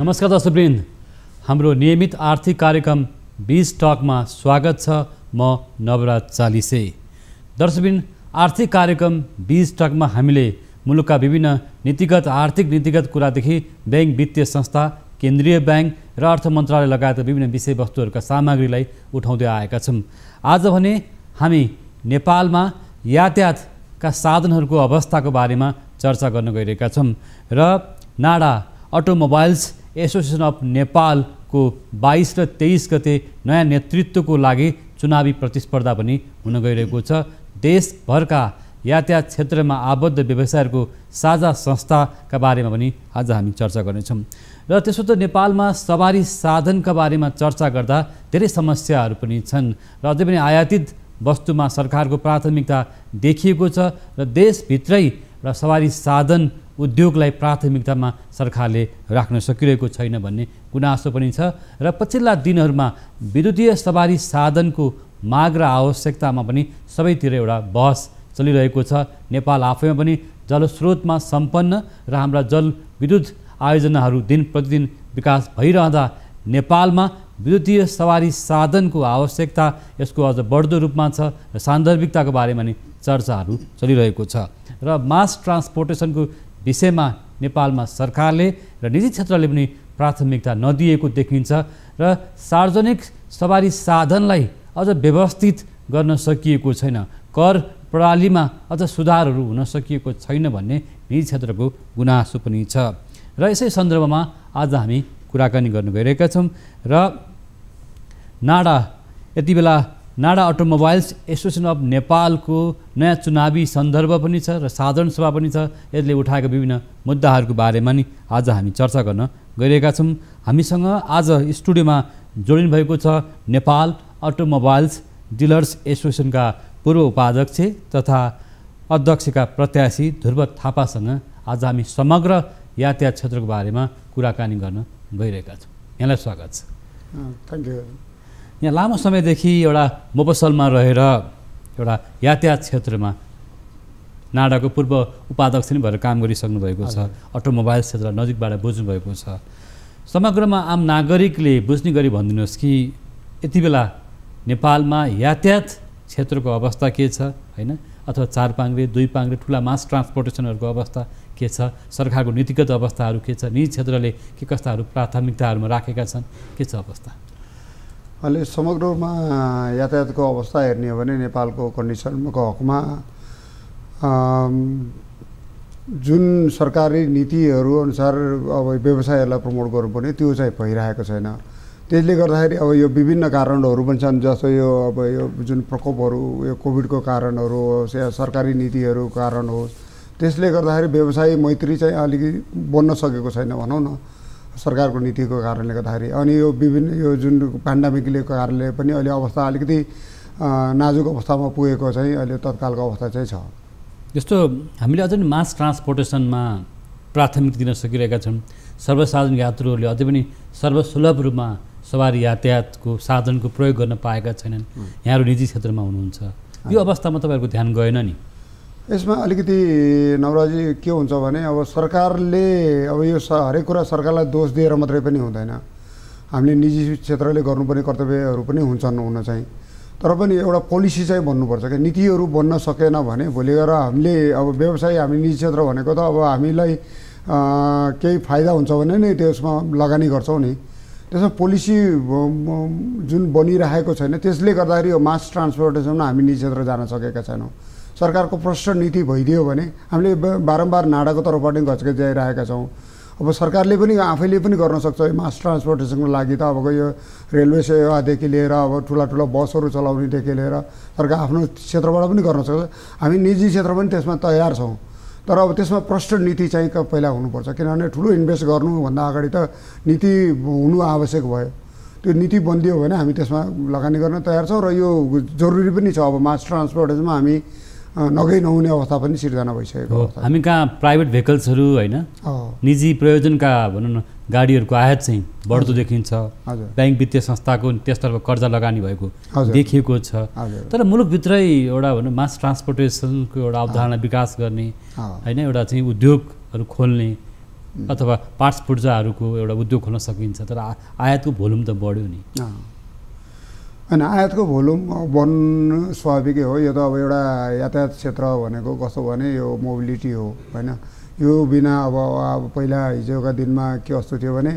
नमस्कार दर्शकवृन्द, हाम्रो नियमित आर्थिक कार्यक्रम बीज टकमा स्वागत छ। म नवराज चालिसे। दर्शकवृन्द, आर्थिक कार्यक्रम बीज टकमा हामीले मुलुकका विभिन्न आर्थिक नीतिगत कुरादेखि बैंक वित्तीय संस्था, केन्द्रीय बैंक र अर्थ मन्त्रालय लगायतका विभिन्न विषयवस्तुहरूका सामग्रीलाई उठाउँदै आएका छौँ। आज भने हामी नेपालमा यातायातका साधनहरूको अवस्थाको बारेमा चर्चा गर्न गइरहेका छौँ र नाडा अटोमोबाइल्स एसोसिएसन अफ नेपालको 22 र 23 गते नयाँ नेतृत्वको लागि चुनावी प्रतिस्पर्धा पनि हुन गइरहेको छ। देशभरका यातायात क्षेत्रमा आबद्ध व्यवसायहरूको साझा संस्थाका बारेमा पनि आज हामी चर्चा गर्नेछौँ। र त्यसो त नेपालमा सवारी साधनका बारेमा चर्चा गर्दा धेरै समस्याहरू पनि छन् र अझै पनि आयातित वस्तुमा सरकारको प्राथमिकता देखिएको छ र देशभित्रै र सवारी साधन उद्योगलाई प्राथमिकतामा सरकारले राख्न सकिरहेको छैन भन्ने गुनासो पनि छ। र पछिल्ला दिनहरूमा विद्युतीय सवारी साधनको माग र आवश्यकतामा पनि सबैतिर एउटा बहस चलिरहेको छ। नेपाल आफैमा पनि जलस्रोतमा सम्पन्न र हाम्रा जलविद्युत आयोजनाहरू दिन प्रतिदिन विकास भइरहँदा नेपालमा विद्युतीय सवारी साधनको आवश्यकता यसको अझ बढ्दो रूपमा छ र सान्दर्भिकताको बारेमा नि चर्चाहरू चलिरहेको छ। र मास ट्रान्सपोर्टेसनको विषयमा नेपालमा सरकारले र निजी क्षेत्रले पनि प्राथमिकता नदिएको देखिन्छ र सार्वजनिक सवारी साधनलाई अझ व्यवस्थित गर्न सकिएको छैन, कर प्रणालीमा अझ सुधारहरू हुन सकिएको छैन भन्ने निजी क्षेत्रको गुनासो पनि छ। र यसै सन्दर्भमा आज हामी कुराकानी गर्न गइरहेका छौँ र यति बेला नाडा अटोमोबाइल्स एसोसिएसन अफ नेपालको नयाँ चुनावी सन्दर्भ पनि छ र साधारण सभा पनि छ। यसले उठाएका विभिन्न मुद्दाहरूको बारेमा नि आज हामी चर्चा गर्न गइरहेका छौँ। हामीसँग आज स्टुडियोमा जोडिनु भएको छ नेपाल अटोमोबाइल्स डिलर्स एसोसिएसनका पूर्व उपाध्यक्ष तथा अध्यक्षका प्रत्याशी ध्रुव थापासँग आज हामी समग्र यातायात क्षेत्रको बारेमा कुराकानी गर्न गइरहेका छौँ। यहाँलाई स्वागत छ। Thank you. यहाँ लामो समयदेखि एउटा मोपसलमा रहेर एउटा यातायात क्षेत्रमा नाडाको पूर्व उपाध्यक्ष नै भएर काम गरिसक्नु भएको छ। अटोमोबाइल क्षेत्र नजिकबाट बुझ्नुभएको छ। समग्रमा आम नागरिकले बुझ्ने गरी भनिदिनुहोस् कि यति बेला नेपालमा यातायात क्षेत्रको अवस्था के छ, होइन? अथवा 4 पाङ्ग्रे 2 पाङ्ग्रे ठुला मास ट्रान्सपोर्टेसनहरूको अवस्था के छ, सरकारको नीतिगत अवस्थाहरू के छ, निजी क्षेत्रले के कस्ताहरू प्राथमिकताहरूमा राखेका छन्, के छ अवस्था? अहिले समग्रमा यातायातको अवस्था हेर्ने हो भने नेपालको कन्डिसनको हकमा जुन सरकारी नीतिहरू अनुसार अब व्यवसायहरूलाई प्रमोट गर्नुपर्ने त्यो चाहिँ भइरहेको छैन। त्यसले गर्दाखेरि अब यो विभिन्न कारणहरू पनि छन्, जस्तो यो अब यो जुन प्रकोपहरू, यो कोभिडको कारणहरू होस् या सरकारी नीतिहरूको कारण होस्, त्यसले गर्दाखेरि व्यवसाय मैत्री चाहिँ अलिकति बन्न सकेको छैन भनौँ न, सरकारको नीतिको कारणले गर्दाखेरि। अनि यो विभिन्न यो जुन पेन्डेमिकले कारणले पनि अहिले अवस्था अलिकति नाजुक अवस्थामा पुगेको चाहिँ अहिले तत्कालको अवस्था चाहिँ छ। जस्तो हामीले अझै मास ट्रान्सपोर्टेसनमा प्राथमिकता दिन सकिरहेका छौँ। सर्वसाधारण यात्रुहरूले अझै पनि सर्वसुलभ रूपमा सवारी यातायातको साधनको प्रयोग गर्न पाएका छैनन्। यहाँहरू निजी क्षेत्रमा हुनुहुन्छ, यो अवस्थामा तपाईँहरूको ध्यान गएन नि? यसमा अलिकति नवराजी के हुन्छ भने अब सरकारले अब यो हरेक कुरा सरकारलाई दोष दिएर मात्रै पनि हुँदैन। हामीले निजी क्षेत्रले गर्नुपर्ने कर्तव्यहरू पनि हुन्छन् हुन चाहिँ, तर पनि एउटा पोलिसी चाहिँ बन्नुपर्छ क्या। नीतिहरू बन्न सकेन भने भोलि गएर हामीले अब व्यवसाय हामी निजी क्षेत्र भनेको त अब हामीलाई केही फाइदा हुन्छ भने नि त्यसमा लगानी गर्छौँ नि। त्यसमा पोलिसी जुन बनिरहेको छैन, त्यसले गर्दाखेरि यो मास ट्रान्सपोर्टेसनमा हामी निजी क्षेत्र जान सकेका छैनौँ। सरकारको प्रष्ट नीति भइदियो भने हामीले बारम्बार नाडाको तर्फबाट घचके जाइरहेका छौँ। अब सरकारले पनि आफैले पनि गर्न सक्छ मास ट्रान्सपोर्टेसनको लागि त। अब यो रेलवे सेवादेखि लिएर अब ठुला बसहरू चलाउनेदेखि लिएर सरकार आफ्नो क्षेत्रबाट पनि गर्न सक्छ। हामी निजी क्षेत्र पनि त्यसमा तयार छौँ, तर अब त्यसमा प्रष्ट नीति चाहिँ पहिला हुनुपर्छ। किनभने ठुलो इन्भेस्ट गर्नुभन्दा अगाडि त नीति हुनु आवश्यक भयो। त्यो नीति बनिदियो भने हामी त्यसमा लगानी गर्न तयार छौँ र यो जरुरी पनि छ। अब मास ट्रान्सपोर्टेसनमा हामी नगई नहुने अवस्था पनि सिर्जना भइसकेको हो। हामी कहाँ प्राइभेट भेहिकल्सहरू होइन, निजी प्रयोजनका भनौँ न गाडीहरूको आयात चाहिँ बढ्दो देखिन्छ। बैंक वित्तीय संस्थाको त्यसतर्फ कर्जा लगानी भएको देखिएको छ। तर मुलुकभित्रै एउटा भनौँ मास ट्रान्सपोर्टेसनको एउटा अवधारणा विकास गर्ने होइन, एउटा चाहिँ उद्योगहरू खोल्ने अथवा पार्ट्स पूर्जाहरूको एउटा उद्योग खोल्न सकिन्छ, तर आयातको भोल्युम त बढ्यो नि। होइन, आयातको भोल्युम बढ्नु स्वाभाविकै हो। यो त अब एउटा यातायात क्षेत्र भनेको कस्तो भने यो मोबिलिटी हो होइन। यो बिना अब पहिला हिजोका दिनमा के कस्तो थियो भने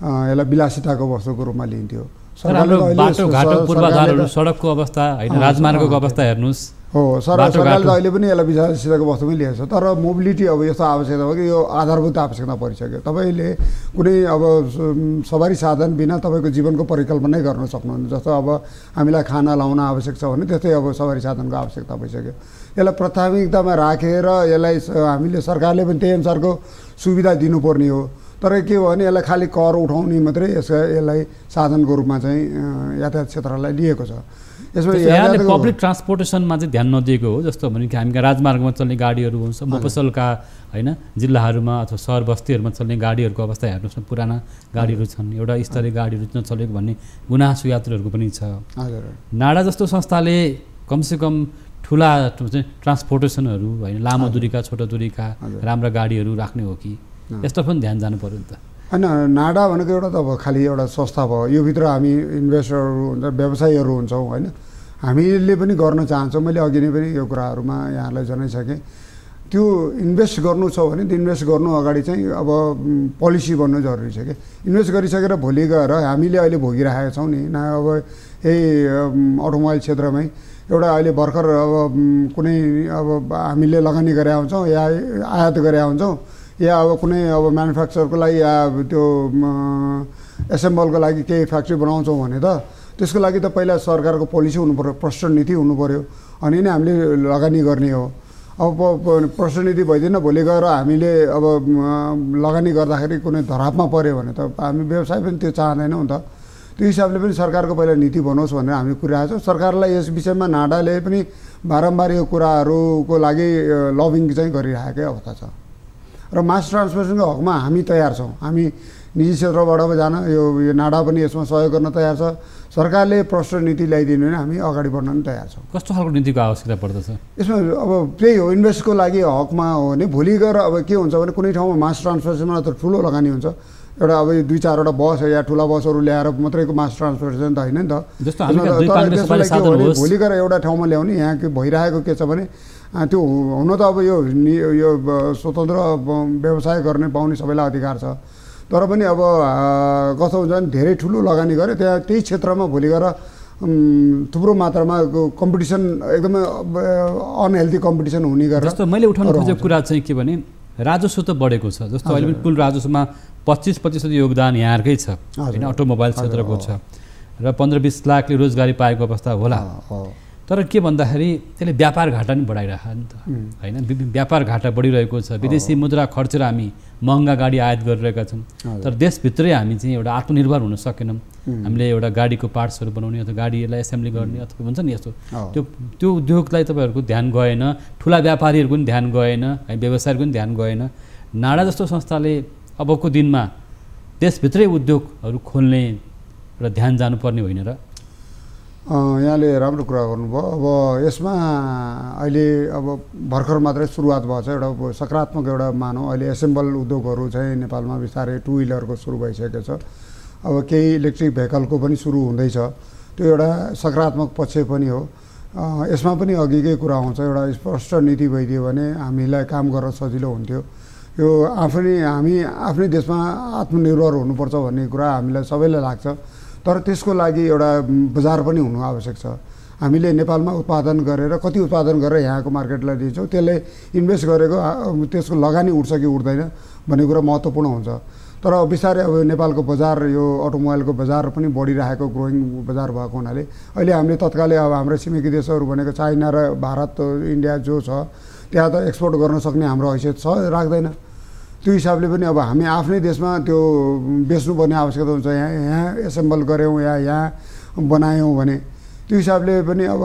यसलाई विलासिताको वस्तुको रूपमा लिइन्थ्यो। बाटोघाटो पूर्वाधारहरू, सडकको अवस्था होइन, राजमार्गको अवस्था हेर्नुहोस् हो। सरकारले त अहिले पनि यसलाई विलासिताको वस्तुमै लिएको छ। तर मोबिलिटी अब यस्तो आवश्यकता हो कि यो आधारभूत आवश्यकता परिसक्यो। तपाईँले कुनै अब सवारी साधन बिना तपाईँको जीवनको परिकल्पनै गर्न सक्नुहुन्न। जस्तो अब हामीलाई खाना लाउन आवश्यक छ भने त्यस्तै अब सवारी साधनको आवश्यकता भइसक्यो। यसलाई प्राथमिकतामा राखेर यसलाई हामीले सरकारले पनि त्यही अनुसारको सुविधा दिनुपर्ने हो। तर के हो भने यसलाई खालि कर उठाउने मात्रै यसलाई साधनको रूपमा चाहिँ यातायात क्षेत्रलाई लिएको छ। यसमा पब्लिक ट्रान्सपोर्टेसनमा चाहिँ ध्यान नदिएको हो। जस्तो भने कि हामी राजमार्गमा चल्ने गाडीहरू हुन्छ, मफसलका होइन जिल्लाहरूमा अथवा सहर बस्तीहरूमा चल्ने गाडीहरूको अवस्था हेर्नुहोस् न, पुराना गाडीहरू छन्, एउटा स्तरीय गाडीहरू नचलेको भन्ने गुनासो यात्रुहरूको पनि छ। नाडा जस्तो संस्थाले कमसेकम ठुला ट्रान्सपोर्टेसनहरू होइन, लामो दूरीका छोटो दूरीका राम्रा गाडीहरू राख्ने हो कि, यस्तो पनि ध्यान जानु पर्यो नि त। होइन, नाडा भनेको एउटा त अब खालि एउटा संस्था भयो। यो भित्र हामी इन्भेस्टरहरू हुन्छ, व्यवसायीहरू हुन्छौँ होइन। हामीले पनि गर्न चाहन्छौँ। मैले अघि नै पनि यो कुराहरूमा यहाँलाई जनाइसकेँ। त्यो इन्भेस्ट गर्नु छ भने त्यो इन्भेस्ट गर्नु अगाडि चाहिँ अब पोलिसी बन्नु जरुरी छ कि। इन्भेस्ट गरिसकेर भोलि गएर हामीले अहिले भोगिरहेका छौँ नि न। अब यही अटोमोबाइल क्षेत्रमै एउटा अहिले भर्खर अब कुनै अब हामीले लगानी गरे हुन्छौँ या आयात गरे हुन्छौँ या अब कुनै अब म्यानुफ्याक्चरको लागि या त्यो एसेम्बलको लागि केही फ्याक्ट्री बनाउँछौँ भने त त्यसको लागि त पहिला सरकारको पोलिसी हुनु पर्यो, प्रष्ट नीति हुनु पर्यो, अनि नै हामीले लगानी गर्ने हो। अब प्रष्ट नीति भइदिएन भोलि गएर हामीले अब लगानी गर्दाखेरि कुनै धरापमा पऱ्यो भने त हामी व्यवसाय पनि त्यो चाहँदैनौँ नि त। त्यो हिसाबले पनि सरकारको पहिला नीति बनोस् भनेर हामी कुराएको छौँ। सरकारलाई यस विषयमा नाडाले पनि बारम्बार यो कुराहरूको लागि लबिङ चाहिँ गरिरहेकै अवस्था छ। र मास ट्रान्सपोर्टेसनको हकमा हामी तयार छौँ। हामी निजी क्षेत्रबाट जान यो नाडा पनि यसमा सहयोग गर्न तयार छ। सरकारले प्रष्ट नीति ल्याइदिनु भने हामी अगाडि बढ्न पनि तयार छौँ। कस्तो खालको नीतिको आवश्यकता पर्दछ यसमा? अब त्यही हो, इन्भेस्टको लागि हकमा हो भने भोलि गएर अब के हुन्छ भने कुनै ठाउँमा मास ट्रान्सपोर्टेसनमा त ठुलो लगानी हुन्छ। एउटा अब दुई चारवटा बस या ठुला बसहरू ल्याएर मात्रैको मास ट्रान्सपोर्टेसन त होइन नि त। भोलि गएर एउटा ठाउँमा ल्याउने यहाँ के भइरहेको के छ भने त्यो हुन त अब यो स्वतन्त्र व्यवसाय गर्ने पाउने सबैलाई अधिकार छ। तर पनि अब कस्तो हुन्छ भने धेरै ठुलो लगानी गरे त्यहाँ त्यही क्षेत्रमा भोलि गएर थुप्रो मात्रामा कम्पिटिसन एकदमै अनहेल्दी कम्पिटिसन हुने गरेर। जस्तो मैले उठाउन खोजेको कुरा चाहिँ के भने राजस्व त बढेको छ। जस्तो अहिले पनि कुल राजस्वमा 25% योगदान यहाँकै छ होइन, अटोमोबाइल क्षेत्रको छ र 15-20 लाखले रोजगारी पाएको अवस्था होला। तर के भन्दाखेरि त्यसले व्यापार घाटा नि बढाइरहेको नि त होइन। व्यापार घाटा बढिरहेको छ। विदेशी मुद्रा खर्चेर हामी महँगा गाडी आयात गरिरहेका छौँ। तर देशभित्रै हामी चाहिँ एउटा आत्मनिर्भर हुन सकेनौँ। हामीले एउटा गाडीको पार्ट्सहरू बनाउने अथवा गाडीलाई एसेम्बली गर्ने अथवा हुन्छ नि यस्तो त्यो उद्योगलाई तपाईँहरूको ध्यान गएन। ठुला व्यापारीहरूको पनि ध्यान गएन, व्यवसायहरूको पनि ध्यान गएन। नाडा जस्तो संस्थाले अबको दिनमा देशभित्रै उद्योगहरू खोल्ने र ध्यान जानुपर्ने होइन र? यहाँले राम्रो कुरा गर्नुभयो। अब यसमा अहिले अब भर्खर मात्रै सुरुवात भएको छ। एउटा सकारात्मक एउटा मानौँ अहिले एसेम्बल उद्योगहरू चाहिँ नेपालमा बिस्तारै टु व्हिलरको सुरु भइसकेको छ। अब केही इलेक्ट्रिक भेहिकलको पनि सुरु हुँदैछ। त्यो एउटा सकारात्मक पक्ष पनि हो। यसमा पनि अघिकै कुरा आउँछ, एउटा स्पष्ट नीति भइदियो भने हामीलाई काम गर्न सजिलो हुन्थ्यो। यो हामी आफ्नै देशमा आत्मनिर्भर हुनुपर्छ भन्ने कुरा हामीलाई सबैलाई लाग्छ। तर त्यसको लागि एउटा बजार पनि हुनु आवश्यक छ। हामीले नेपालमा उत्पादन गरेर कति उत्पादन गरेर यहाँको मार्केटलाई दिन्छौँ, त्यसले इन्भेस्ट गरेको त्यसको लगानी उठ्छ कि उठ्दैन भन्ने कुरा महत्त्वपूर्ण हुन्छ। तर बिस्तारै अब नेपालको बजार यो अटोमोबाइलको बजार पनि बढिरहेको ग्रोइङ बजार भएको हुनाले अहिले हामीले तत्कालै अब हाम्रो छिमेकी देशहरू भनेको चाइना र भारत इन्डिया जो छ त्यहाँ त एक्सपोर्ट गर्न सक्ने हाम्रो हैसियत छ राख्दैन। त्यो हिसाबले पनि अब हामी आफ्नै देशमा त्यो बेच्नुपर्ने आवश्यकता हुन्छ। यहाँ एसेम्बल गऱ्यौँ या यहाँ बनायौँ भने त्यो हिसाबले पनि अब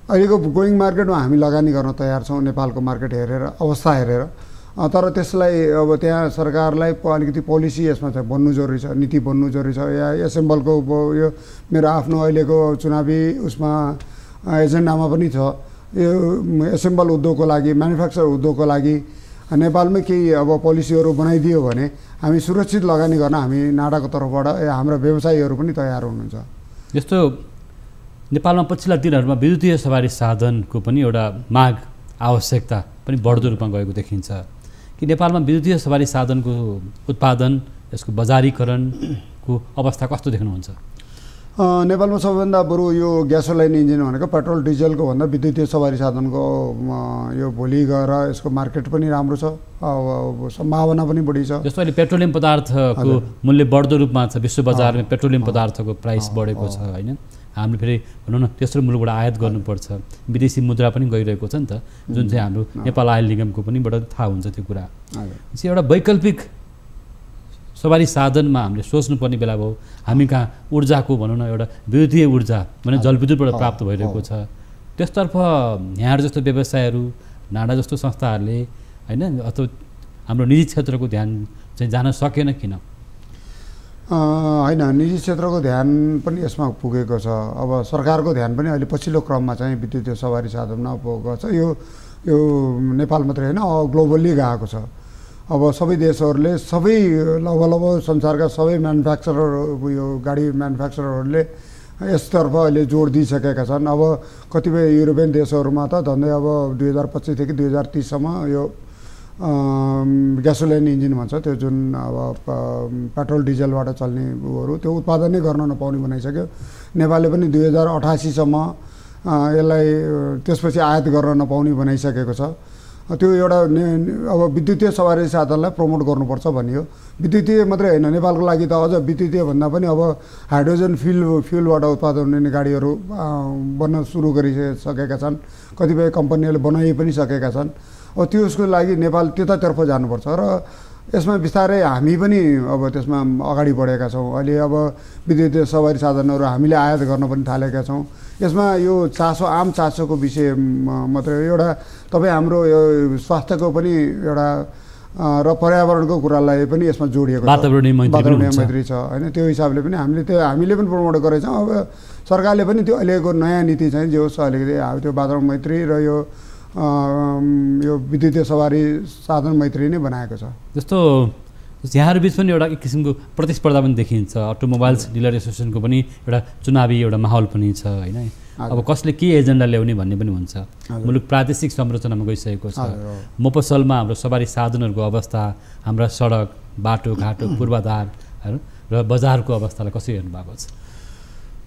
अहिलेको गोइङ मार्केटमा हामी लगानी गर्न तयार छौँ नेपालको मार्केट हेरेर, अवस्था हेरेर। तर त्यसलाई अब त्यहाँ सरकारलाई अलिकति पोलिसी यसमा चाहिँ बन्नु जरुरी छ, नीति बन्नु जरुरी छ। या एसेम्बलको यो मेरो आफ्नो अहिलेको चुनावी उसमा एजेन्डामा पनि छ। यो एसेम्बल उद्योगको लागि, म्यानुफ्याक्चर उद्योगको लागि नेपालमै केही अब पोलिसीहरू बनाइदियो भने हामी सुरक्षित लगानी गर्न हामी नाडाको तर्फबाट हाम्रा व्यवसायीहरू पनि तयार हुनुहुन्छ। जस्तो नेपालमा पछिल्ला दिनहरूमा विद्युतीय सवारी साधनको पनि एउटा माग आवश्यकता पनि बढ्दो रूपमा गएको देखिन्छ कि नेपालमा विद्युतीय सवारी साधनको उत्पादन यसको बजारीकरणको अवस्था कस्तो देख्नुहुन्छ? नेपालमा सबैभन्दा बरु यो ग्यासोलाइन इन्जिन भनेको पेट्रोल डिजलको भन्दा विद्युतीय सवारी साधनको यो भोलि गएर यसको मार्केट पनि राम्रो छ, सम्भावना पनि बढी छ। जस्तो अहिले पेट्रोलियम पदार्थको मूल्य बढ्दो रूपमा छ, विश्व बजारमा पेट्रोलियम पदार्थको प्राइस बढेको छ होइन। हामीले फेरि भनौँ न तेस्रो मुलुकबाट आयात गर्नुपर्छ, विदेशी मुद्रा पनि गइरहेको छ नि त, जुन चाहिँ हाम्रो नेपाल आयल निगमको पनि बाट थाहा हुन्छ त्यो कुरा। एउटा वैकल्पिक सवारी साधनमा हामीले सोच्नुपर्ने बेला भयो, हामी कहाँ ऊर्जाको भनौँ न एउटा विद्युतीय ऊर्जा भने जलविद्युतबाट प्राप्त भइरहेको छ, त्यसतर्फ यहाँहरू जस्तो व्यवसायहरू नाडा जस्तो संस्थाहरूले होइन अथवा हाम्रो निजी क्षेत्रको ध्यान चाहिँ जान सकेन किन? होइन, निजी क्षेत्रको ध्यान पनि यसमा पुगेको छ। अब सरकारको ध्यान पनि अहिले पछिल्लो क्रममा चाहिँ विद्युतीय सवारी साधनमा पुगेको छ। यो नेपाल मात्रै होइन, ग्लोबल्ली गएको छ। अब सबै देशहरूले सबै लगभग संसारका सबै म्यानुफ्याक्चरर यो गाडी म्यानुफ्याक्चररहरूले यसतर्फ अहिले जोड दिइसकेका छन्। अब कतिपय युरोपियन देशहरूमा त झन्डै अब 2025 देखि 2030सम्म यो ग्यासोलाइन इन्जिन भन्छ त्यो जुन अब पेट्रोल डिजलबाट चल्ने उहरू त्यो उत्पादनै गर्न नपाउने बनाइसक्यो। नेपालले पनि 2088सम्म यसलाई त्यसपछि आयात गर्न नपाउने बनाइसकेको छ। त्यो एउटा अब विद्युतीय सवारी साधनलाई प्रमोट गर्नुपर्छ भनियो। विद्युतीय मात्रै होइन, नेपालको लागि त अझ विद्युतीय भन्दा पनि अब हाइड्रोजन फ्युलबाट उत्पादन हुने गाडीहरू बन्न सुरु गरिसकेका छन्, कतिपय कम्पनीहरूले बनाइ पनि सकेका छन्। अब त्यसको लागि नेपाल त्यतातर्फ जानुपर्छ र यसमा बिस्तारै हामी पनि अब त्यसमा अगाडि बढेका छौँ। अहिले अब विद्युतीय सवारी साधनहरू हामीले आयात गर्न पनि थालेका छौँ। यसमा यो चासो आम चासोको विषय मात्रै एउटा तपाईँ हाम्रो यो स्वास्थ्यको पनि एउटा र पर्यावरणको कुरालाई पनि यसमा जोडिएको छ, वातावरणीय मैत्री छ होइन। त्यो हिसाबले पनि हामीले पनि प्रमोट गरेछौँ। अब सरकारले पनि त्यो अहिलेको नयाँ नीति चाहिँ जे होस् अलिकति त्यो वातावरण मैत्री र यो विद्युतीय सवारी साधन मैत्री नै बनाएको छ। जस्तो यहाँहरू बिच पनि एउटा एक किसिमको प्रतिस्पर्धा पनि देखिन्छ, अटोमोबाइल्स डिलर एसोसिएसनको पनि एउटा चुनावी एउटा माहौल पनि छ होइन। अब कसले के एजेन्डा ल्याउने भन्ने पनि हुन्छ। मुलुक प्रादेशिक संरचनामा गइसकेको छ। मफसलमा हाम्रो सवारी साधनहरूको अवस्था, हाम्रा सडक बाटोघाटो पूर्वाधारहरू र बजारको अवस्थालाई कसरी हेर्नुभएको छ?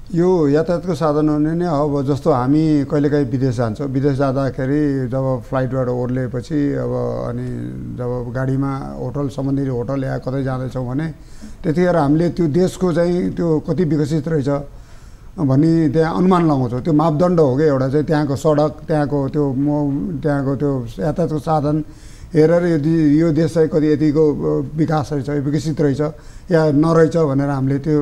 यो यातायातको साधनहरू नै अब जस्तो हामी कहिलेकाहीँ विदेश जान्छौँ, विदेश जाँदाखेरि जब फ्लाइटबाट ओर्लिएपछि अब अनि जब गाडीमा होटल सम्बन्धी होटल या कतै जाँदैछौँ भने त्यतिखेर हामीले त्यो देशको चाहिँ त्यो कति विकसित रहेछ भन्ने त्यहाँ अनुमान लगाउँछौँ। त्यो मापदण्ड हो कि एउटा चाहिँ त्यहाँको सडक, त्यहाँको त्यो यातायातको साधन हेरेर यो देश चाहिँ कति यतिको विकास रहेछ, विकसित रहेछ या नरहेछ भनेर हामीले त्यो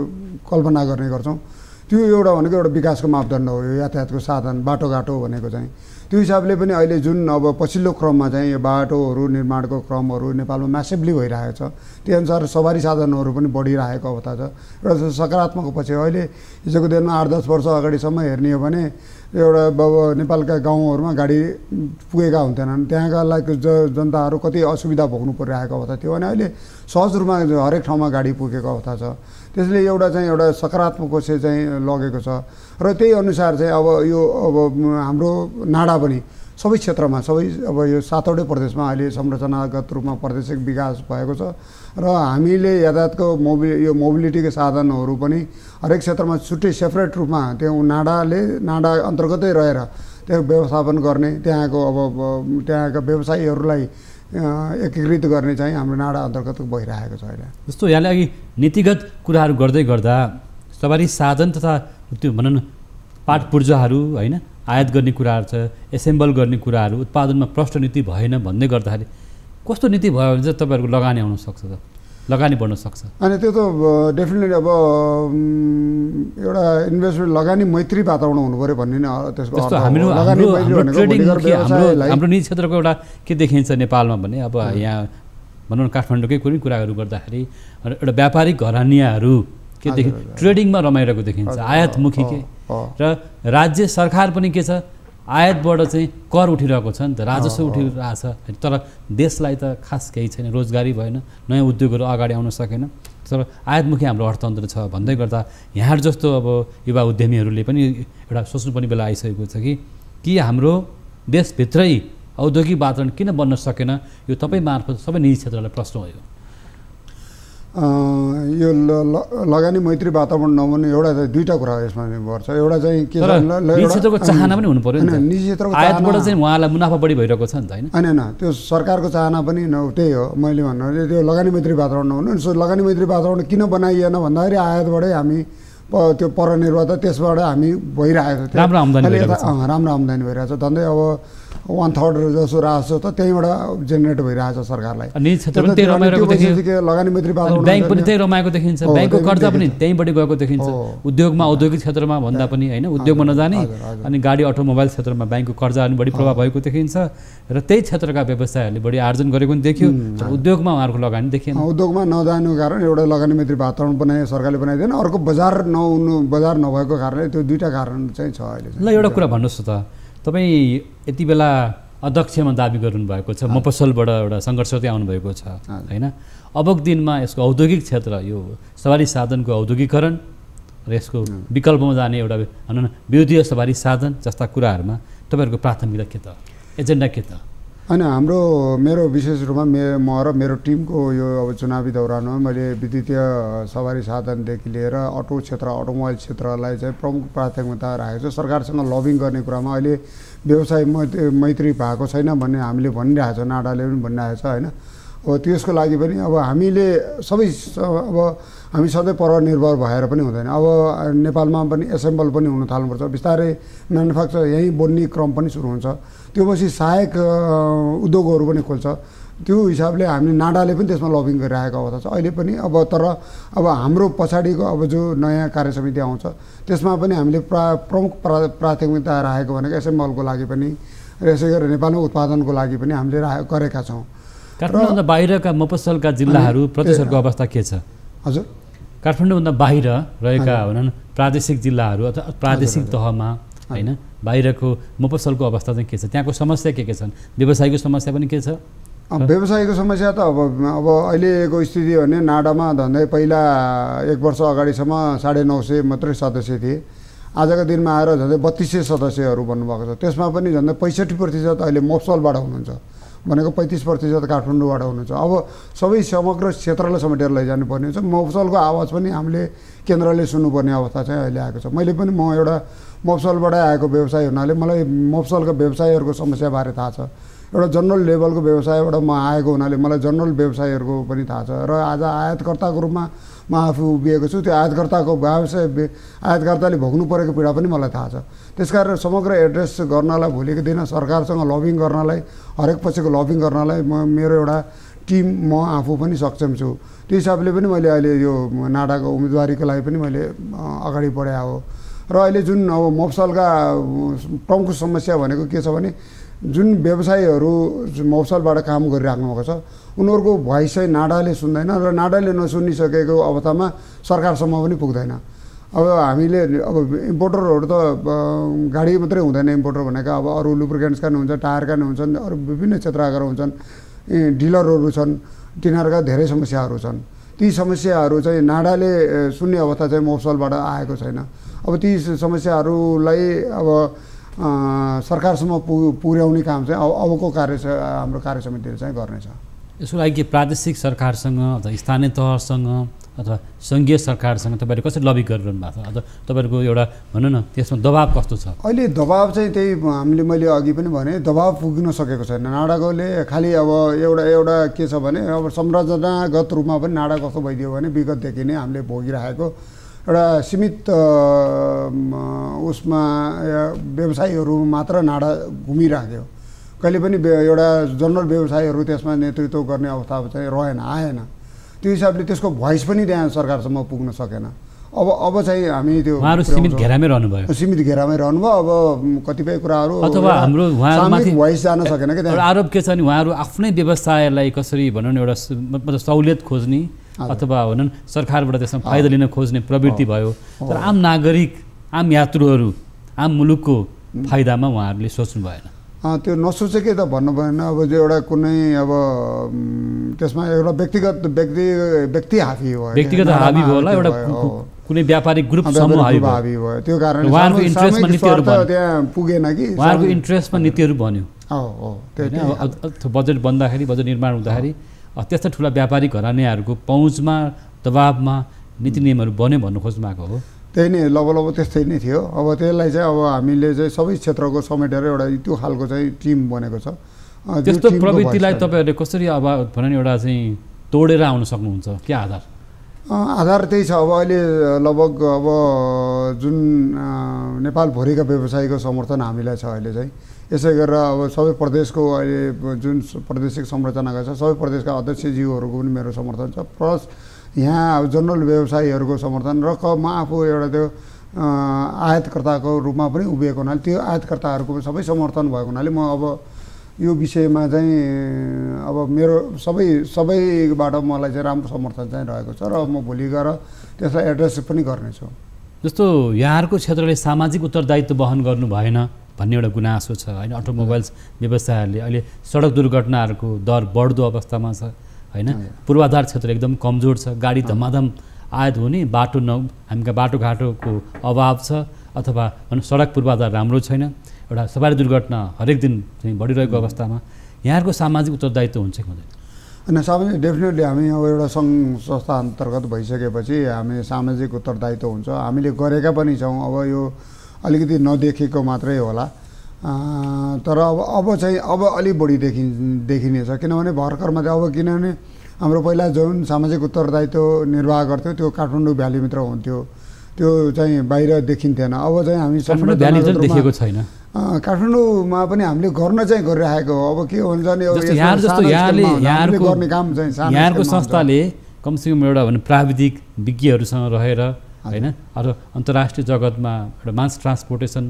कल्पना गर्ने गर्छौँ। त्यो एउटा भनेको एउटा विकासको मापदण्ड हो यो यातायातको साधन बाटोघाटो भनेको चाहिँ। त्यो हिसाबले पनि अहिले जुन अब पछिल्लो क्रममा चाहिँ यो बाटोहरू निर्माणको क्रमहरू नेपालमा म्यासिभली भइरहेको छ, त्यही अनुसार सवारी साधनहरू पनि बढिरहेको अवस्था छ। एउटा सकारात्मक पछि अहिले हिजोको दिनमा 8-10 वर्ष अगाडिसम्म हेर्ने हो भने एउटा अब नेपालका गाउँहरूमा गाडी पुगेका हुन्थेनन्, त्यहाँका लागि जनताहरू कति असुविधा भोग्नु परिरहेको अवस्था थियो भने अहिले सहज रूपमा हरेक ठाउँमा गाडी पुगेको अवस्था छ। त्यसले एउटा सकारात्मक पक्ष चाहिँ लगेको छ र त्यही अनुसार चाहिँ अब यो हाम्रो नाडा पनि सबै क्षेत्रमा अब यो 7वटै प्रदेशमा अहिले संरचनागत रूपमा प्रादेशिक विकास भएको छ र हामीले यातायातको मोबिलिटीको साधनहरू पनि हरेक क्षेत्रमा छुट्टै सेपरेट रूपमा त्यो नाडा अन्तर्गतै रहेर त्यो व्यवस्थापन गर्ने, त्यहाँका व्यवसायीहरूलाई एकीकृत गर्ने चाहिँ हाम्रो नाडा अन्तर्गत भइरहेको छ अहिले। जस्तो यहाँले अघि नीतिगत कुराहरू गर्दै गर्दा सवारी साधन तथा त्यो भनौँ न पाट पूर्जाहरू होइन आयात गर्ने कुराहरू छ, एसेम्बल गर्ने कुराहरू उत्पादनमा प्रष्ट नीति भएन भन्दै गर्दाखेरि कस्तो नीति भयो भने चाहिँ तपाईँहरूको लगानी आउन सक्छ त, लगानी बढ्न सक्छ? अनि त्यो त डेफिनेटली अब एउटा इन्भेस्टमेन्ट लगानी मैत्री वातावरण हुनु पऱ्यो भन्ने नै त्यसको अर्थ हो। हाम्रो निजी क्षेत्रको एउटा के देखिन्छ नेपालमा भने अब यहाँ भनौँ न काठमाडौँकै कुनै कुराहरू गर्दाखेरि एउटा व्यापारिक घरानियाहरू के देखिन्छ ट्रेडिङमा रमाइरहेको देखिन्छ, आयातमुखी के र राज्य सरकार पनि के छ आयातबाट चाहिँ कर उठिरहेको छ नि त, राजस्व उठिरहेछ, तर देशलाई त खास केही छैन, रोजगारी भएन, नयाँ उद्योगहरू अगाडि आउन सकेन। तर आयातमुखी हाम्रो अर्थतन्त्र छ भन्दै गर्दा यहाँ जस्तो अब युवा उद्यमीहरूले पनि एउटा सोच्नुपर्ने बेला आइसकेको छ कि हाम्रो देशभित्रै औद्योगिक वातावरण किन बन्न सकेन? यो तपाईँ मार्फत सबै निजी क्षेत्रलाई प्रश्न हो। यो लगानी मैत्री वातावरण नबन्ने एउटा चाहिँ दुईवटा कुरा यसमा निर्भर छ। एउटा चाहिँ के छ, निजी क्षेत्रको चाहना पनि हुनु पर्यो नि, निजी क्षेत्रको आयातबाट चाहिँ उहाँलाई मुनाफा बढी भइरहेको छ नि त, होइन? होइन त्यो सरकारको चाहना पनि त्यही हो। मैले भन्नु त्यो लगानी मैत्री वातावरण नहुनु, लगानी मैत्री वातावरण किन बनाइएन भन्दाखेरि आयातबाटै हामी त्यो परनिर्भरता त्यसबाट हामी भइरहेको छ, राम्रो आम्दानी भइरहेछ। झन्डै अब 1/3 जसो राजस्व त त्यहीँबाट जेनेरेट भइरहेछ सरकारलाई। निजी क्षेत्र पनि त्यही रमाइरहेको देखिन्छ, लगानी मैत्री वातावरण ब्याङ्क पनि त्यही रमाएको देखिन्छ, ब्याङ्कको कर्जा पनि त्यहीँबाट गएको देखिन्छ। उद्योगमा औद्योगिक क्षेत्रमा भन्दा पनि होइन, उद्योगमा नजाने अनि गाडी अटोमोबाइल क्षेत्रमा ब्याङ्कको कर्जा पनि बढी प्रभाव भएको देखिन्छ र त्यही क्षेत्रका व्यवसायहरूले बढी आर्जन गरेको पनि देखियो, तर उद्योगमा उहाँहरूको लगानी देखिएन। उद्योगमा नजानुको कारण एउटा लगानी मैत्री वातावरण बनाए सरकारले बनाइदिएन, अर्को बजार नभएको कारणले त्यो दुईवटा कारण चाहिँ छ अहिले। ल एउटा कुरा भन्नुहोस् त, तपाईँ यति बेला अध्यक्षमा दाबी गर्नुभएको छ, मफसलबाट एउटा सङ्घर्षदै आउनुभएको छ होइन? अबको दिनमा यसको औद्योगिक क्षेत्र, यो सवारी साधनको औद्योगिकरण र यसको विकल्पमा जाने एउटा भनौँ न विद्युतीय सवारी साधन जस्ता कुराहरूमा तपाईँहरूको प्राथमिकता के त, एजेन्डा के त? होइन, मेरो विशेष रूपमा म र मेरो टिमको यो अब चुनावी दौरानमा मैले विद्युतीय सवारी साधनदेखि लिएर अटोमोबाइल क्षेत्रलाई चाहिँ प्रमुख प्राथमिकता राखेको छु। सरकारसँग लबिङ गर्ने कुरामा अहिले व्यवसाय मैत्री भएको छैन भन्ने हामीले भनिरहेको छ, नाडाले पनि भनिरहेको छ होइन? अब त्यसको लागि पनि अब हामीले हामी सधैँ परनिर्भर भएर पनि हुँदैन। अब नेपालमा पनि एसेम्बल पनि हुन थाल्नुपर्छ, बिस्तारै म्यानुफ्याक्चर यहीँ बन्ने क्रम पनि सुरु हुन्छ, त्यो पछि सहायक उद्योगहरू पनि खोल्छ। त्यो हिसाबले हामीले नाडाले पनि त्यसमा लबिङ गरिरहेको अवस्था छ अहिले पनि। तर हाम्रो पछाडिको जो नयाँ कार्यसमिति आउँछ त्यसमा पनि हामीले प्रमुख प्राथमिकता राखेको भनेको एसेम्बलको लागि पनि र यसै गरी नेपालमा उत्पादनको लागि पनि हामीले गरेका छौँ। काठमाडौँभन्दा बाहिरका मफसलका जिल्लाहरू प्रदेशहरूको अवस्था के छ? हजुर, काठमाडौँभन्दा बाहिर रहेका भनौँ न प्रादेशिक जिल्लाहरू अथवा प्रादेशिक तहमा होइन, बाहिरको मफसलको अवस्था चाहिँ के छ? त्यहाँको समस्या के छन्? व्यवसायको समस्या पनि के छ? व्यवसायको समस्या त अब अहिलेको स्थिति भने नाडामा झन्डै पहिला 1 वर्ष अगाडिसम्म 950 मात्रै सदस्य थिए, आजको दिनमा आएर झन्डै 3200 सदस्यहरू बन्नुभएको छ। त्यसमा पनि झन्डै 65% अहिले मफसलबाट हुनुहुन्छ, भनेको 35% काठमाडौँबाट हुनुहुन्छ। अब सबै समग्र क्षेत्रलाई समेटेर लैजानुपर्ने हुन्छ। मफसलको आवाज पनि हामीले केन्द्रले सुन्नुपर्ने अवस्था चाहिँ अहिले आएको छ। मैले पनि म एउटा मफसलबाट आएको व्यवसाय हुनाले मलाई मफसलका व्यवसायहरूको समस्याबारे थाहा छ। एउटा जनरल लेभलको व्यवसायबाट म आएको हुनाले मलाई जनरल व्यवसायहरूको पनि थाहा छ र आज आयातकर्ताको रूपमा म आफू उभिएको छु। त्यो आयातकर्ताले भोग्नु परेको पीडा पनि मलाई थाहा छ। त्यसकारण समग्र एड्रेस गर्नलाई भोलिको दिन सरकारसँग लबिङ गर्नलाई, हरेक पक्षको लबिङ गर्नलाई मेरो एउटा टिम म आफू पनि सक्षम छु। त्यो हिसाबले पनि मैले अहिले यो नाडाको उम्मेदवारीको लागि पनि मैले अगाडि बढाए हो। र अहिले जुन अब मफसलका प्रमुख समस्या भनेको के छ भने जुन व्यवसायीहरू मफसलबाट काम गरिराख्नु भएको छ उनीहरूको भोइस चाहिँ नाडाले सुन्दैन र नाडाले नसुनिसकेको अवस्थामा सरकारसम्म पनि पुग्दैन। अब हामीले इम्पोर्टरहरू त गाडी मात्रै हुँदैन, इम्पोर्टर भनेको अब अरू लुब्रिकेन्ट्सका नि हुन्छ, टायरका नि हुन्छन्, अरू विभिन्न क्षेत्रका हुन्छन्, डिलरहरू छन्, तिनीहरूका धेरै समस्याहरू छन्। ती समस्याहरू चाहिँ नाडाले सुन्ने अवस्था चाहिँ मफसलबाट आएको छैन। अब ती समस्याहरूलाई अब सरकारसम्म पुर्याउने काम चाहिँ अबको हाम्रो कार्यसमितिले चाहिँ गर्नेछ। यसको लागि प्रादेशिक सरकारसँग अथवा स्थानीय तहसँग अथवा सङ्घीय सरकारसँग तपाईँहरू कसरी लबी गरिरहनु भएको छ? अथवा तपाईँहरूको एउटा भनौँ न त्यसमा दबाब कस्तो छ? अहिले दबाब चाहिँ त्यही मैले अघि पनि भने दबाब पुग्न सकेको छैन। नाडाकोले खालि अब एउटा के छ भने अब संरचनागत रूपमा पनि नाडा कस्तो भइदियो भने विगतदेखि नै हामीले भोगिरहेको एउटा सीमित उसमा व्यवसायीहरू मात्र नाडा घुमिराख्यो। कहिले पनि एउटा जनरल व्यवसायीहरू त्यसमा नेतृत्व गर्ने अवस्था चाहिँ आएन। त्यो हिसाबले त्यसको भोइस पनि त्यहाँ सरकारसम्म पुग्न सकेन। अब चाहिँ हामी त्यो सीमित घेरामै रहनुभयो। अब कतिपय कुराहरू अथवा हाम्रो उहाँहरूमाथि भोइस जान सकेन कि त्यहाँ। आरोप के छ भने उहाँहरू आफ्नै व्यवसायलाई कसरी भनौँ न एउटा मतलब सहुलियत खोज्ने अथवा भनौँ सरकारबाट त्यसमा फाइदा लिन खोज्ने प्रवृत्ति भयो। तर आम नागरिक, आम यात्रुहरू, आम मुलुकको फाइदामा उहाँहरूले सोच्नु भएन। त्यो नसोचेकै त भन्नु भएन। अब जो एउटा कुनै अब त्यसमा एउटा व्यक्ति हाबी भयो, व्यक्तिगत हाबी भयो होला, एउटा कुनै व्यापारिक ग्रुप समूह हाबी भयो। त्यो कारणले उहाँहरूको इन्ट्रेस्टमा नीतिहरू त्यहाँ पुगेन कि उहाँहरूको इन्ट्रेस्टमा नीतिहरू बन्यो। त्यही बजेट बन्दाखेरि, बजेट निर्माण हुँदाखेरि त्यस्ता ठुला व्यापारिक घरानाहरूको पहुँचमा दबाबमा नीति नियमहरू बन्यो भन्नु खोज्नु भएको हो। त्यही नै लगभग त्यस्तै नै थियो। अब त्यसलाई चाहिँ अब हामीले चाहिँ सबै क्षेत्रको समेटेर एउटा त्यो खालको चाहिँ टिम बनेको छ। त्यस्तो प्रवृत्तिलाई तपाईँहरूले कसरी अब भनौँ एउटा चाहिँ तोडेर आउन सक्नुहुन्छ, के आधार? आधार त्यही छ। अब अहिले लगभग अब जुन नेपालभरिका व्यवसायीको समर्थन हामीलाई छ अहिले चाहिँ। यसै गरेर अब सबै प्रदेशको अहिले जुन प्रादेशिक संरचनाका छ सबै प्रदेशका अध्यक्षज्यूहरूको पनि मेरो समर्थन छ, प्लस यहाँ अब जनरल व्यवसायीहरूको समर्थन र म आफू एउटा त्यो आयातकर्ताको रूपमा पनि उभिएको हुनाले त्यो आयातकर्ताहरूको सबै समर्थन भएको हुनाले म अब यो विषयमा चाहिँ अब मेरो सबैबाट मलाई चाहिँ राम्रो समर्थन चाहिँ रहेको छ र म भोलि गएर त्यसलाई एड्रेस पनि गर्नेछु। जस्तो यहाँहरूको क्षेत्रले सामाजिक उत्तरदायित्व वहन गर्नु भएन भन्ने एउटा गुनासो छ होइन। अटोमोबाइल्स व्यवसायहरूले अहिले सडक दुर्घटनाहरूको दर बढ्दो अवस्थामा छ होइन। पूर्वाधार क्षेत्र एकदम कमजोर छ, गाडी धमाधम आयात हुने, बाटो हामीका बाटोघाटोको अभाव छ अथवा सडक पूर्वाधार राम्रो छैन, एउटा सवारी दुर्घटना हरेक दिन चाहिँ बढिरहेको अवस्थामा यहाँहरूको सामाजिक उत्तरदायित्व हुन्छ कि हुँदैन? अनि सामाजिक डेफिनेटली हामी अब एउटा सङ्घ संस्था अन्तर्गत भइसकेपछि हामी सामाजिक उत्तरदायित्व हुन्छ, हामीले गरेका पनि छौँ। अब यो अलिकति नदेखेको मात्रै होला, तर अब चाहिँ अब अलिक बढी देखिनेछ। किनभने भर्खरमा चाहिँ अब किनभने हाम्रो पहिला जुन सामाजिक उत्तरदायित्व निर्वाह गर्थ्यो त्यो काठमाडौँ भ्यालीभित्र हुन्थ्यो, त्यो चाहिँ बाहिर देखिन्थेन। अब चाहिँ हामी देखेको छैन। काठमाडौँमा पनि हामीले गर्न चाहिँ गरिरहेको हो। अब के हुन्छ भने गर्ने काम चाहिँ यहाँहरूको संस्थाले कमसेकम एउटा प्राविधिक विज्ञहरूसँग रहेर होइन अथवा अन्तर्राष्ट्रिय जगतमा एउटा मास ट्रान्सपोर्टेसन,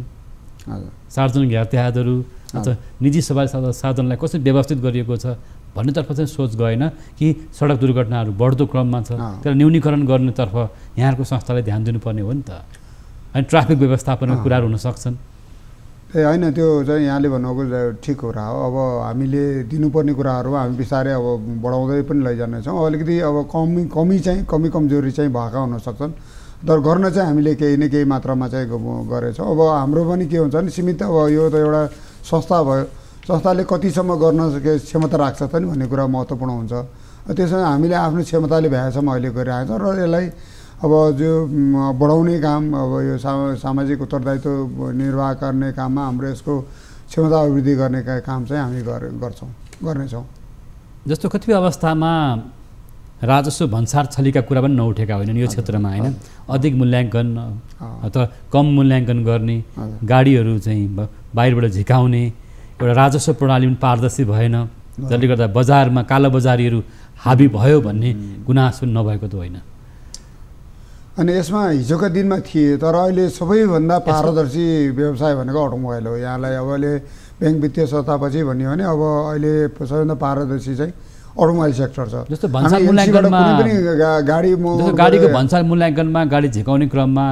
सार्वजनिक यातायातहरू अथवा निजी सवारी साधनलाई कसरी व्यवस्थित गरिएको छ भन्नेतर्फ चाहिँ सोच गएन कि सडक दुर्घटनाहरू बढ्दो क्रममा छ, त्यसलाई न्यूनीकरण गर्नेतर्फ यहाँहरूको संस्थाले ध्यान दिनुपर्ने हो नि त। अनि ट्राफिक व्यवस्थापनको कुराहरू हुन सक्छन्। ए होइन, त्यो चाहिँ यहाँले भन्नुभएको ठिक कुरा हो। अब हामीले दिनुपर्ने कुराहरू हामी बिस्तारै अब बढाउँदै पनि लैजानेछौँ। अलिकति अब कमी कमजोरी चाहिँ भएका हुनसक्छन्, तर गर्न चाहिँ हामीले केही न केही मात्रामा चाहिँ गरेछौँ। अब हाम्रो पनि के हुन्छ भने सीमित अब यो त एउटा संस्था भयो, संस्थाले कतिसम्म गर्न क्षमता राख्छ त नि भन्ने कुरा महत्त्वपूर्ण हुन्छ। त्यसमा हामीले आफ्नो क्षमताले भ्याएसम्म अहिले गरिरहेको छौँ र यसलाई अब जो बढाउने काम अब यो सामाजिक उत्तरदायित्व निर्वाह गर्ने काममा हाम्रो यसको क्षमता अभिवृद्धि गर्ने काम चाहिँ हामी गर्नेछौँ। जस्तो कतिपय अवस्थामा राजस्व भन्सार छलीका कुरा पनि नउठेका होइनन् यो क्षेत्रमा होइन। अधिक मूल्याङ्कन अथवा कम मूल्याङ्कन गर्ने, गाडीहरू चाहिँ बाहिरबाट झिकाउने, एउटा राजस्व प्रणाली पनि पारदर्शी भएन, जसले गर्दा बजारमा कालोबजारीहरू हाबी भयो भन्ने गुनासो नभएको त होइन। अनि यसमा हिजोका दिनमा थिए, तर अहिले सबैभन्दा पारदर्शी व्यवसाय भनेको अटोमोबाइल हो। यहाँलाई अब अहिले ब्याङ्क वित्तीय संस्थापछि भन्यो भने अब अहिले सबैभन्दा पारदर्शी चाहिँ अटोमोबाइल सेक्टर छ। जस्तो भन्सार मूल्याङ्कनमा गाडीको भन्सार मूल्याङ्कनमा गाडी झिकाउने क्रममा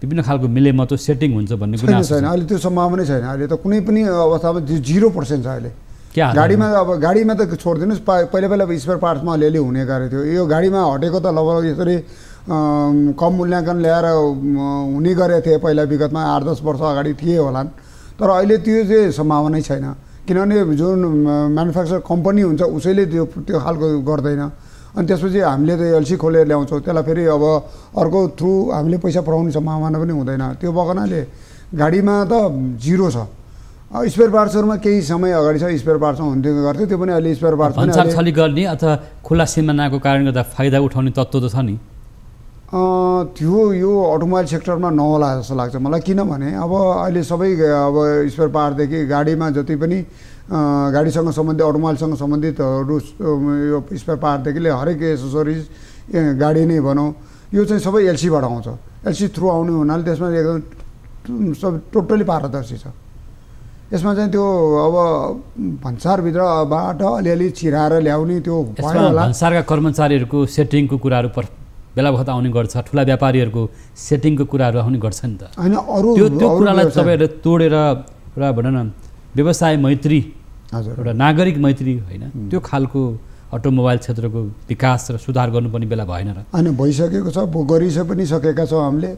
विभिन्न खालको मिलेमतो सेटिङ हुन्छ भन्ने गुनासो छैन। अहिले त्यो सम्भावना छैन। अहिले त कुनै पनि अवस्थामा 0% छ अहिले गाडीमा। अब गाडीमा त छोडिदिनुहोस्, पहिला स्पेयर पार्ट्समा अलिअलि हुने गरेको थियो। यो गाडीमा हटेको त लगभग यसरी कम मूल्याङ्कन ल्याएर हुने गरेको थिए पहिला, विगतमा 8-10 वर्ष अगाडि थिए होलान्, तर अहिले त्यो चाहिँ सम्भावनै छैन। किनभने जुन म्यानुफ्याक्चर कम्पनी हुन्छ उसैले त्यो खालको गर्दैन। अनि त्यसपछि हामीले त एलसी खोलेर ल्याउँछौँ, त्यसलाई फेरि अब अर्को थ्रु हामीले पैसा पठाउने सम्भावना पनि हुँदैन। त्यो भएको हुनाले गाडीमा त 0 छ। स्पेयर पार्ट्सहरूमा केही समय अगाडि छ स्पेयर पार्ट्समा हुन्थ्यो गर्थ्यो, त्यो पनि अहिले स्पेयर पार्ट्स भन्सार छली गर्ने अथवा खुला सिमानाको कारणले गर्दा फाइदा उठाउने तत्त्व त छ नि। त्यो यो अटोमोबाइल सेक्टरमा नहोला जस्तो लाग्छ मलाई। किनभने अब अहिले सबै अब स्पेयर पार्टदेखि गाडीमा जति पनि गाडीसँग सम्बन्धित अटोमोबाइलसँग सम्बन्धितहरू यो स्पेयर पार्टदेखि हरेक एसेसरिज गाडी नै भनौँ यो चाहिँ सबै एलसीबाट आउँछ। एलसी थ्रु आउने हुनाले त्यसमा एकदम सब टोटली पारदर्शी छ। यसमा चाहिँ त्यो अब भन्सारभित्रबाट अलिअलि चिराएर ल्याउने त्यो भन्सारका कर्मचारीहरूको सेटिङको कुराहरू बेला बखत आउने गर्छ, ठुला व्यापारीहरूको सेटिङको कुराहरू आउने गर्छ नि त। होइन, त्यो कुरालाई तपाईँहरूले तोडेर एउटा भनौँ न व्यवसाय मैत्री, हजुर, एउटा नागरिक मैत्री होइन, त्यो खालको अटोमोबाइल क्षेत्रको विकास र सुधार गर्नुपर्ने बेला भएन र? होइन, भइसकेको छ, पनि सकेका छौँ हामीले।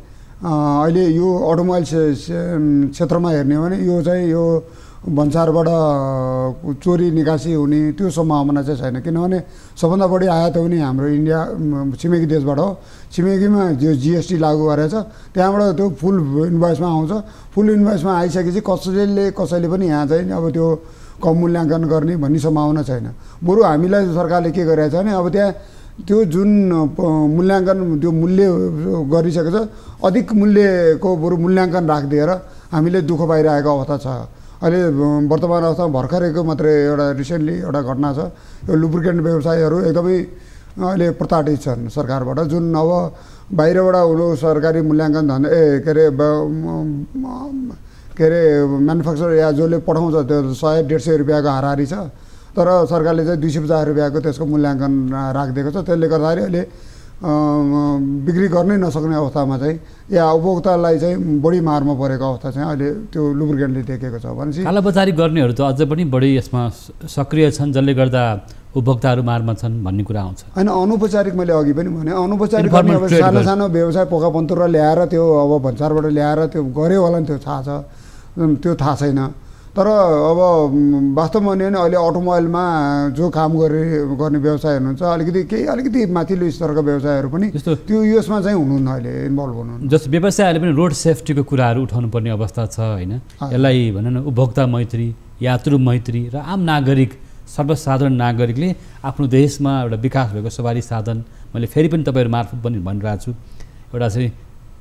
अहिले यो अटोमोबाइल क्षेत्रमा हेर्ने हो भने यो चाहिँ यो भन्सारबाट चोरी निकासी हुने त्यो सम्भावना चाहिँ छैन, किनभने सबभन्दा बढी आयात हुने हाम्रो इन्डिया छिमेकी देशबाट हो। छिमेकीमा जो GST लागू गरेको छ त्यहाँबाट त्यो फुल इन्भोइसमा आउँछ। फुल इन्भोइसमा आइसकेपछि कसैले पनि यहाँ चाहिँ अब त्यो कम मूल्याङ्कन गर्ने भन्ने सम्भावना छैन। बरु हामीलाई सरकारले के गरिरहेको छ भने अब त्यहाँ त्यो जुन मूल्याङ्कन त्यो मूल्य गरिसकेको छ, अधिक मूल्यको बरु मूल्याङ्कन राखिदिएर हामीले दुःख पाइरहेको अवस्था छ। अहिले वर्तमान अवस्थामा भर्खरैको मात्रै एउटा रिसेन्टली एउटा घटना छ, यो लुब्रिकेन्ट व्यवसायहरू एकदमै अहिले प्रताडित छन् सरकारबाट। जुन अब बाहिरबाट उनीहरू सरकारी मूल्याङ्कन के अरे म्यानुफ्याक्चर या जसले पठाउँछ त्यो 100-150 रुपियाँको हाराहारी छ, तर सरकारले चाहिँ 250 रुपियाँको त्यसको मूल्याङ्कन राखिदिएको छ। त्यसले गर्दाखेरि अहिले बिक्री गर्नै नसक्ने अवस्थामा चाहिँ या उपभोक्तालाई चाहिँ बढी मारमा परेको अवस्था चाहिँ अहिले त्यो लुब्रिकेन्टले देखेको छ। भनेपछि कालाबजारी गर्नेहरू त अझ पनि बढी यसमा सक्रिय छन्, जसले गर्दा उपभोक्ताहरू मारमा छन् भन्ने कुरा आउँछ। होइन, अनौपचारिक मैले अघि पनि भने अनौपचारिक अब सानो सानो व्यवसाय पोखापन्तुर ल्याएर त्यो अब भन्सारबाट ल्याएर त्यो गर्यो होला नि, त्यो थाहा छ, त्यो थाहा छैन। तर अब वास्तवमा भने अहिले अटोमोबाइलमा जो काम गर्ने व्यवसाय हुनुहुन्छ अलिकति माथिल्लो स्तरका व्यवसायहरू पनि त्यो यसमा चाहिँ हुनुहुन्न, अहिले इन्भल्भ हुनुहुन्न। जस्तो व्यवसायहरूले पनि रोड सेफ्टीको कुराहरू उठाउनु पर्ने अवस्था छ होइन। यसलाई भनौँ न उपभोक्ता मैत्री, यात्रु मैत्री र आम नागरिक, सर्वसाधारण नागरिकले आफ्नो देशमा एउटा विकास भएको सवारी साधन, मैले फेरि पनि तपाईँहरू मार्फत पनि भनिरहेको छु, एउटा चाहिँ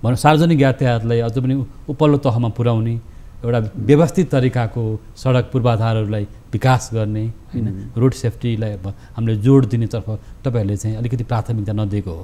भनौँ सार्वजनिक यातायातलाई अझ पनि उपल्लो तहमा पुर्याउने, एउटा व्यवस्थित तरिकाको सडक पूर्वाधारहरूलाई विकास गर्ने होइन, रोड सेफ्टीलाई हामीले जोड दिनेतर्फ तपाईँहरूले चाहिँ अलिकति प्राथमिकता नदिएको हो।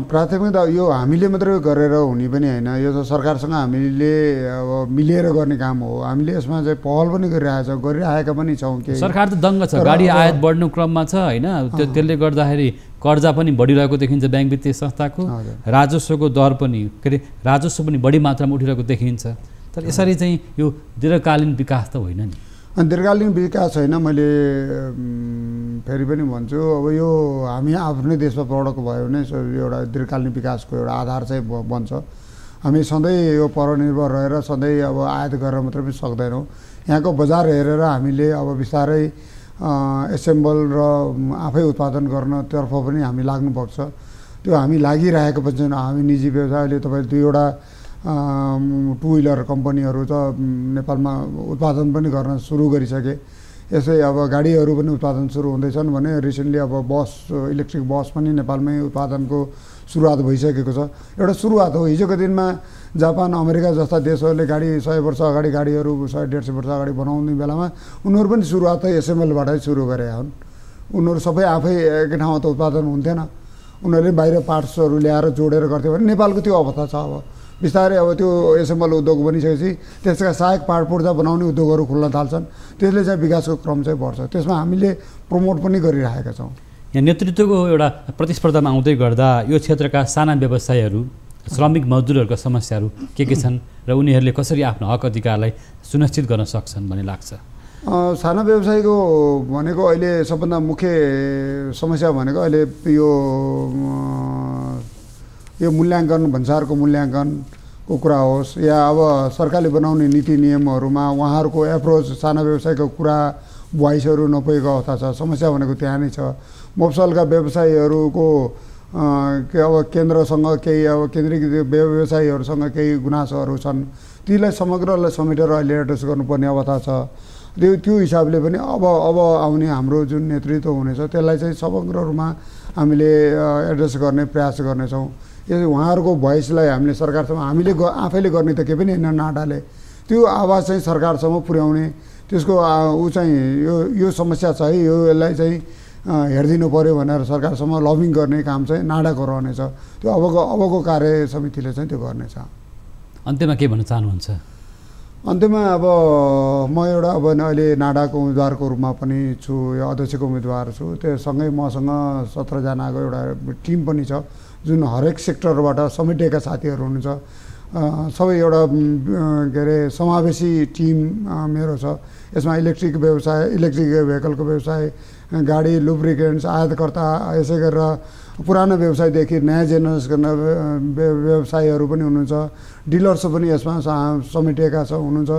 प्राथमिकता यो हामीले मात्रै गरेर हुने पनि होइन, यो त सरकारसँग हामीले अब मिलेर गर्ने काम हो। हामीले यसमा चाहिँ पहल पनि गरिरहेका पनि छौँ। के सरकार त दङ्ग छ, गाडी आयात बढ्नु क्रममा छ होइन, त्यसले गर्दाखेरि कर्जा पनि बढिरहेको देखिन्छ ब्याङ्क वित्तीय संस्थाको, राजस्वको दर पनि के अरे राजस्व पनि बढी मात्रामा उठिरहेको देखिन्छ। तर यसरी चाहिँ यो दीर्घकालीन विकास त होइन नि। दीर्घकालीन विकास होइन, मैले फेरि पनि भन्छु, अब यो हामी आफ्नै देशमा प्रडक्ट भयो भने एउटा दीर्घकालीन विकासको एउटा आधार चाहिँ बन्छ। हामी सधैँ यो परनिर्भर रहेर सधैँ अब आयात गरेर मात्रै पनि सक्दैनौँ। यहाँको बजार हेरेर हामीले अब बिस्तारै एसेम्बल र आफै उत्पादन गर्नतर्फ पनि हामी लाग्नुपर्छ। त्यो हामी लागिरहेको पनि छैन। हामी निजी व्यवसायले तपाईँले 2वटा टु व्हिलर कम्पनीहरू त नेपालमा उत्पादन पनि गर्न सुरु गरिसके। यसै अब गाडीहरू पनि उत्पादन सुरु हुँदैछन् भने रिसेन्टली अब इलेक्ट्रिक बस पनि नेपालमै उत्पादनको सुरुवात भइसकेको छ। एउटा सुरुवात हो। हिजोको दिनमा जापान, अमेरिका जस्ता देशहरूले गाडी 100 वर्ष अगाडि गाडीहरू 100-150 वर्ष अगाडि बनाउने बेलामा उनीहरू पनि सुरुवात त एसेम्बलबाटै सुरु गरेका हुन्। उनीहरू सबै आफै एकै ठाउँमा त उत्पादन हुन्थेन, उनीहरूले बाहिर पार्ट्सहरू ल्याएर जोडेर गर्थ्यो भने नेपालको त्यो अवस्था छ। अब बिस्तारै अब त्यो एसेम्बल उद्योग बनिसकेपछि त्यसका सहायक पार्ट पुर्जा बनाउने उद्योगहरू खुल्न थाल्छन्। त्यसले चाहिँ विकासको क्रम चाहिँ बढ्छ। त्यसमा हामीले प्रमोट पनि गरिरहेका छौँ। यहाँ नेतृत्वको एउटा प्रतिस्पर्धामा आउँदै गर्दा यो क्षेत्रका साना व्यवसायहरू, श्रमिक मजदुरहरूका समस्याहरू के छन् र उनीहरूले कसरी आफ्नो हक अधिकारलाई सुनिश्चित गर्न सक्छन् भन्ने लाग्छ? साना व्यवसायको भनेको अहिले सबभन्दा मुख्य समस्या भनेको अहिले यो मूल्याङ्कन, भन्सारको मूल्याङ्कनको कुरा होस् या अब सरकारले बनाउने नीति नियमहरूमा उहाँहरूको एप्रोच साना व्यवसायको कुरा भोइसहरू नपुगेको अवस्था छ। समस्या भनेको त्यहाँ नै छ। मफसलका व्यवसायीहरूको अब केन्द्रसँग केही अब केन्द्रीय व्यवसायीहरूसँग केही गुनासोहरू छन्, तीलाई समग्रलाई समेटेर अहिले एड्रेस गर्नुपर्ने अवस्था छ। त्यो हिसाबले पनि अब आउने हाम्रो जुन नेतृत्व हुनेछ त्यसलाई चाहिँ समग्र रूपमा हामीले एड्रेस गर्ने प्रयास गर्नेछौँ। यो उहाँहरूको भोइसलाई हामीले सरकारसम्म हामीले आफैले गर्ने त केही पनि होइन, नाटाले त्यो आवाज चाहिँ सरकारसम्म पुर्याउने, त्यसको ऊ चाहिँ यो समस्या छ है, यसलाई चाहिँ हेरिदिनु पऱ्यो भनेर सरकारसम्म लबिङ गर्ने काम चाहिँ नाडाको रहनेछ। त्यो अबको कार्य समितिले चाहिँ त्यो गर्नेछ। अन्त्यमा के भन्न चाहनुहुन्छ? अन्त्यमा अब म एउटा अब अहिले नाडाको उम्मेदवारको रूपमा पनि छु, यो अध्यक्षको उम्मेदवार छु। त्योसँगै मसँग 17 जनाको एउटा टिम पनि छ जुन हरेक सेक्टरबाट समेटिएका साथीहरू हुनुहुन्छ। सबै एउटा के अरे समावेशी टिम मेरो छ। यसमा इलेक्ट्रिक भेहिकलको व्यवसाय, गाडी, लुब्रिकेन्ट्स, आयातकर्ता, यसै गरेर पुरानो व्यवसायदेखि नयाँ जेनेरेसनका व्यवसायीहरू पनि हुनुहुन्छ, डिलर्स पनि यसमा समेटिएका हुनुहुन्छ।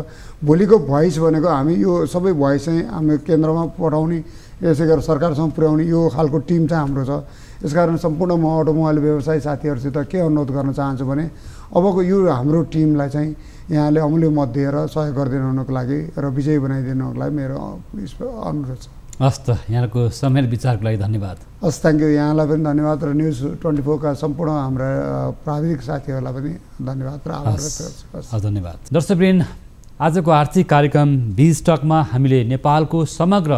भोलिको भोइस भनेको हामी यो सबै भोइस चाहिँ हामी केन्द्रमा पठाउने, यसै गरेर सरकारसम्म पुर्याउने यो खालको टिम चाहिँ हाम्रो छ। यसकारण सम्पूर्ण म अटोमोबाइल व्यवसायी साथीहरूसित के अनुरोध गर्न चाहन्छु भने अबको यो हाम्रो टिमलाई चाहिँ यहाँले अमूल्य मत दिएर सहयोग गरिदिनुको लागि र विजयी बनाइदिनुको लागि मेरो अनुरोध छ। हस् त, यहाँको समय विचारको लागि धन्यवाद। हस्, थ्याङ्क यू। यहाँलाई पनि धन्यवाद र न्युज 24 का सम्पूर्ण हाम्रा प्राविधिक साथीहरूलाई पनि धन्यवाद र आभार व्यक्त गर्छु। धन्यवाद। दर्शकवृन्द, आजको आर्थिक कार्यक्रम बिज टकमा हामीले नेपालको समग्र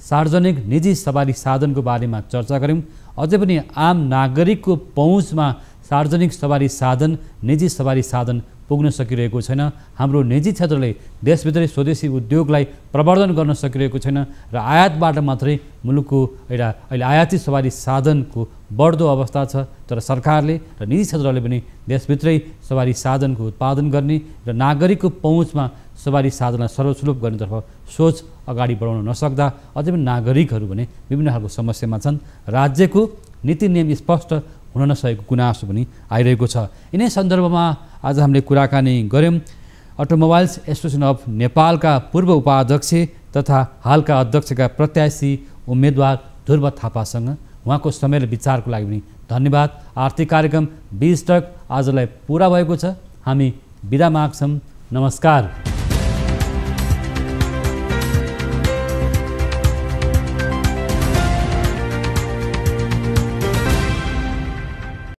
सार्वजनिक निजी सवारी साधनको बारेमा चर्चा गऱ्यौँ। अझै पनि आम नागरिकको पहुँचमा सार्वजनिक सवारी साधन, निजी सवारी साधन पुग्न सकिरहेको छैन। हाम्रो निजी क्षेत्रले देशभित्रै स्वदेशी उद्योगलाई प्रवर्धन गर्न सकिरहेको छैन र आयातबाट मात्रै मुलुकको एउटा अहिले आयाती सवारी साधनको बढ्दो अवस्था छ। तर सरकारले र निजी क्षेत्रले पनि देशभित्रै सवारी साधनको उत्पादन गर्ने र नागरिकको पहुँचमा सवारी साधनलाई सर्वसुलभ गर्नेतर्फ सोच अगाडि बढाउन नसक्दा अझै पनि नागरिकहरू भने विभिन्न खालको समस्यामा छन्। राज्यको नीति नियम स्पष्ट हुन नसकेको गुनासो पनि आइरहेको छ। यिनै सन्दर्भमा आज हामीले कुराकानी गऱ्यौँ अटोमोबाइल्स एसोसिएसन अफ नेपालका पूर्व उपाध्यक्ष तथा हालका अध्यक्षका प्रत्याशी उम्मेदवार ध्रुव थापासँग। उहाँको समय र विचारको लागि पनि धन्यवाद। आर्थिक कार्यक्रम बिज टक आजलाई पुरा भएको छ। हामी बिदा माग्छौँ। नमस्कार।